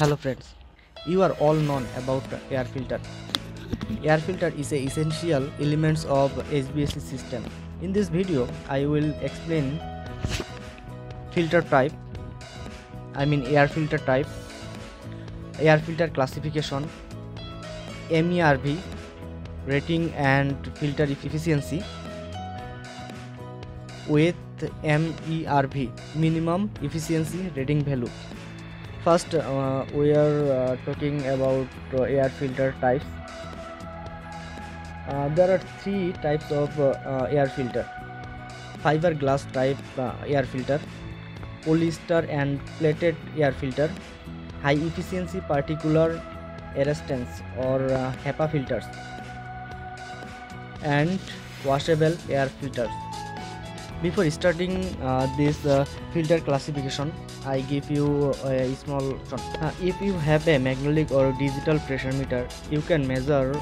Hello friends, you are all known about air filter. Air filter is a essential elements of HVAC system. In this video, I will explain filter type, air filter type, air filter classification, MERV, rating and filter efficiency with MERV, minimum efficiency rating value. First, we are talking about air filter types. There are three types of air filter: fiberglass type air filter, polyester and plated air filter, high efficiency particular arrestance or HEPA filters, and washable air filters. Before starting this filter classification, I give you a small if you have a magnetic or digital pressure meter, you can measure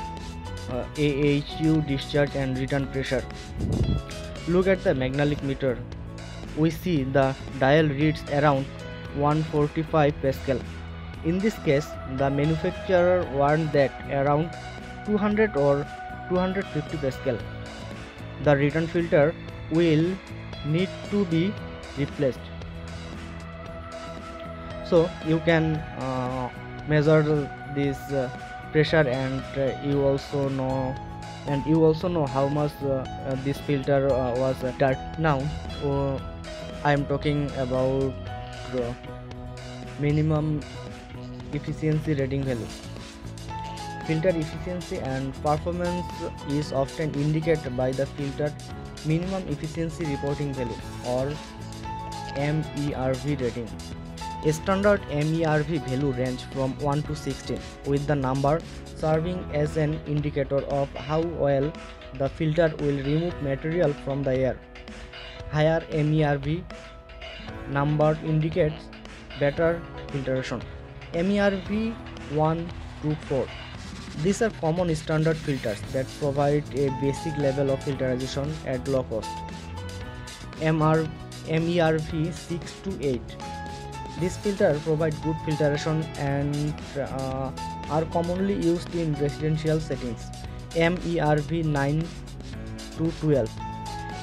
AHU discharge and return pressure. Look at the magnetic meter. We see the dial reads around 145 Pascal. In this case, the manufacturer warned that around 200 or 250 Pascal. The return filter will need to be replaced. So you can measure this pressure, and you also know how much this filter was dirt. Now I am talking about minimum efficiency rating value. Filter efficiency and performance is often indicated by the filter minimum efficiency reporting value or MERV rating. A standard MERV value range from 1 to 16, with the number serving as an indicator of how well the filter will remove material from the air. Higher MERV number indicates better filtration. MERV 1 to 4. These are common standard filters that provide a basic level of filtration at low cost. MERV 6 to 8. These filters provide good filtration and are commonly used in residential settings. MERV 9 to 12.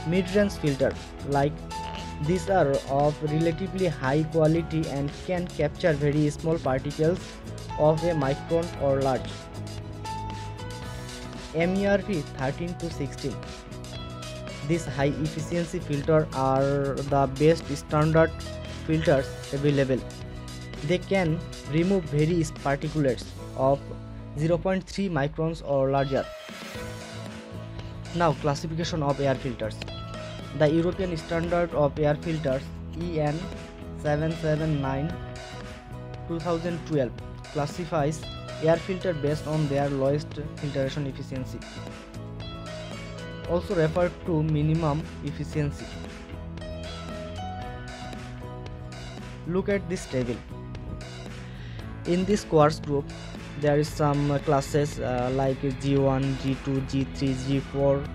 Mid-range filter, like these are of relatively high quality and can capture very small particles of a micron or large. MERV 13 to 16. These high efficiency filters are the best standard filters available. They can remove very particulates of 0.3 microns or larger. Now, classification of air filters. The European Standard of Air Filters EN 779 2012 classifies air filter based on their lowest filtration efficiency, also referred to minimum efficiency. Look at this table. In this course group, there is some classes like G1, G2, G3, G4,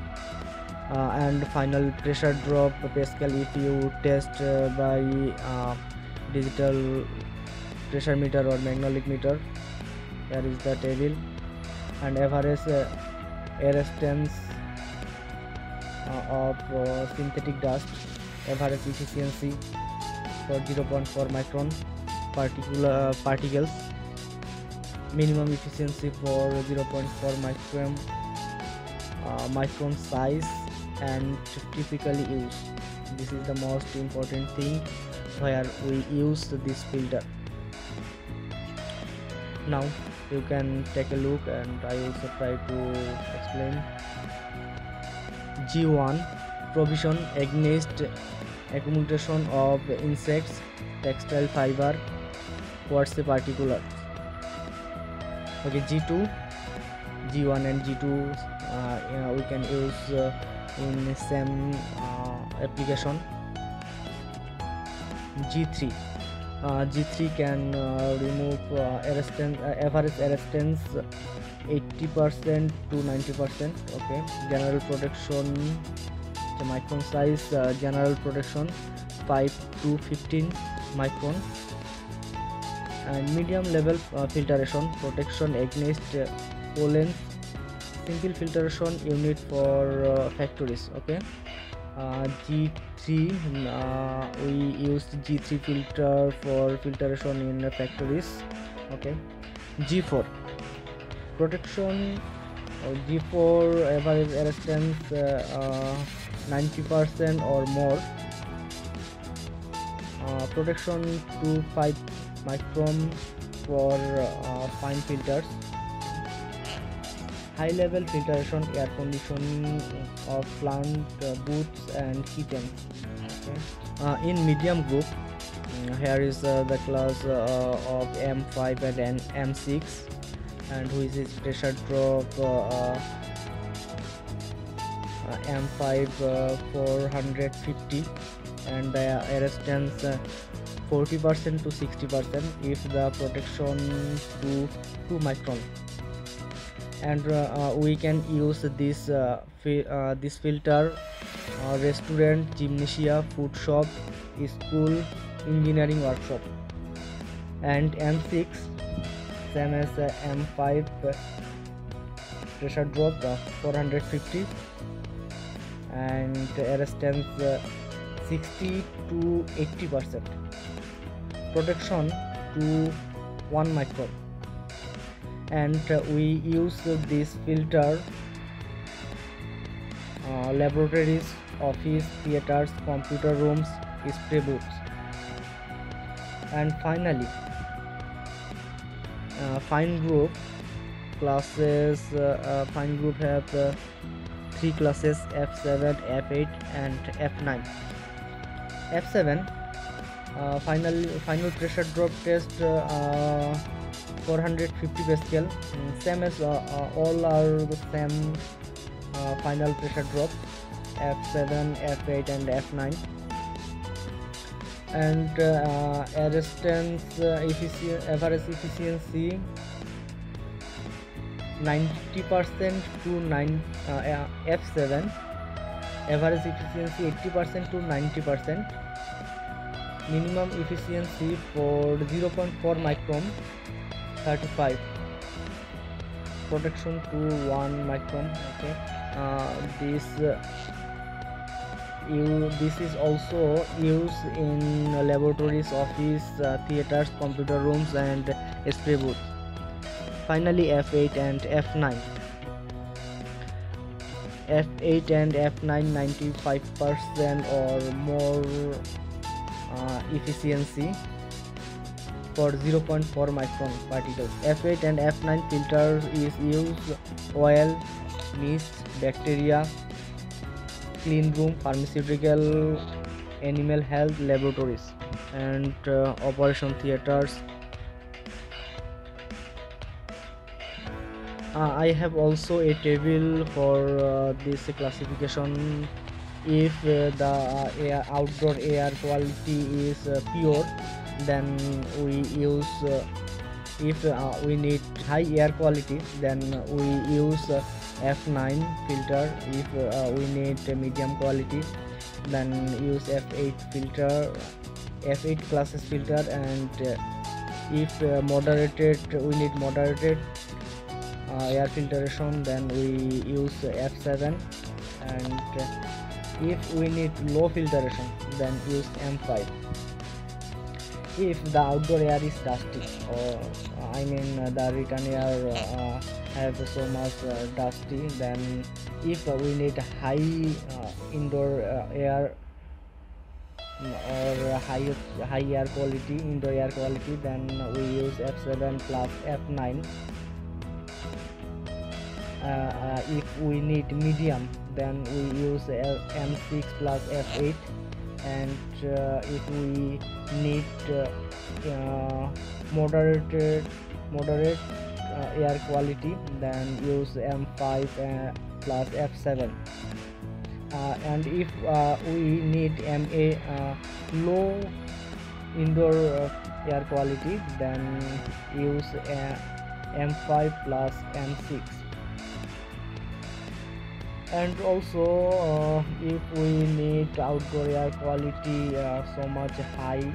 and final pressure drop Pascal if you test by digital pressure meter or magnetic meter. There is the table, and average arrestance of synthetic dust, average efficiency for 0.4 micron particles, minimum efficiency for 0.4 micron size, and typically used. This is the most important thing where we use this filter. Now you can take a look, and I also try to explain. G1, provision against accumulation of insects, textile fiber, quartz particulates. Okay, G2, G1 and G2 we can use in same application. G3, G3 can remove average arrestance 80% to 90%. Okay, general protection, the micron size, general protection 5 to 15 micron, And medium level filtration, protection against pollen, simple filtration unit for factories. Okay. G3, we use G3 filter for filtration in factories. Okay. G4 protection, G4 average resistance 90% or more, protection to 5 micron for fine filters. High level filtration, air conditioning of plant booths and kitchens. Okay. In medium group, here is the class of M5 and M6, and which is pressure drop M5 450, and the resistance 40% to 60% if the protection to 2 micron. And we can use this this filter restaurant, gymnasia, food shop, school, engineering workshop. And M6 same as M5, pressure drop 450 and resistance 60 to 80%, protection to 1 micron. And we use this filter laboratories, office, theaters, computer rooms, spray booths. And finally, fine group classes. Fine group have 3 classes: F7, F8 and F9. F7 final pressure drop test 450 pascal, same as all are the same final pressure drop, F7, F8 and F9. And resistance average efficiency 90% to 9 F7, average efficiency 80% to 90%, minimum efficiency for 0.4 micron 35, protection to 1 micron. Okay. This is also used in laboratories, office, theaters, computer rooms and spray booths. Finally, F8 and F9. F8 and F9 95% or more efficiency for 0.4 micron particles. F8 and F9 filters is used oil, mist, bacteria, clean room, pharmaceutical, animal health laboratories and operation theaters. I have also a table for this classification. If the outdoor air quality is pure, then we use if we need high air quality, then we use F9 filter. If we need medium quality, then use F8 filter, F8 classes filter. And if we need moderated air filtration, then we use F7. And if we need low filtration, then use M5. If the outdoor air is dusty, or the return air have so much dusty, then if we need high indoor air or high air quality, indoor air quality, then we use F7 plus F9. If we need medium, then we use M6 plus F8. And if we need moderate air quality, then use M5 plus F7. And if we need MA low indoor air quality, then use M5 plus M6. And also if we need outdoor air quality so much high,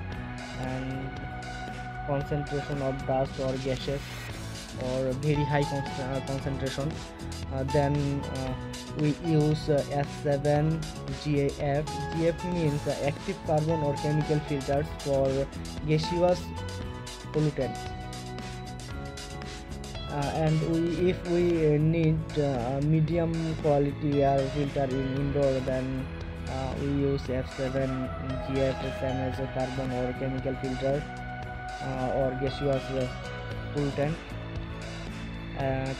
and concentration of dust or gases or very high concentration, then we use F7 GAF. GAF means active carbon or chemical filters for gaseous pollutants. And if we need medium quality air filter in indoor, then we use F7 GF, same as a carbon or chemical filter or gaseous pollutant.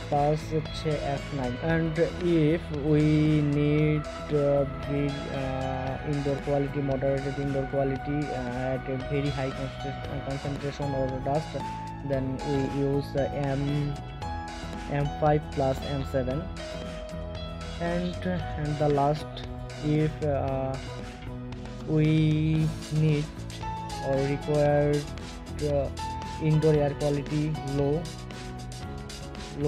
Plus F9. And if we need big indoor quality, moderated indoor quality at a very high concentration or dust, then we use M5 plus M7. And the last, if we need or require indoor air quality low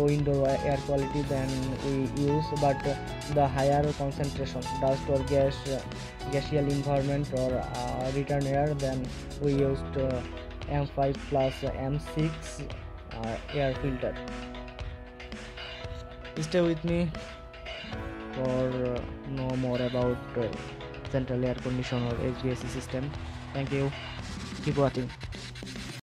indoor air quality, then we use, but the higher concentration dust or gaseous environment or return air, then we used M5 plus M6 air filter. Stay with me for know more about central air conditioner or HVAC system. Thank you. Keep watching.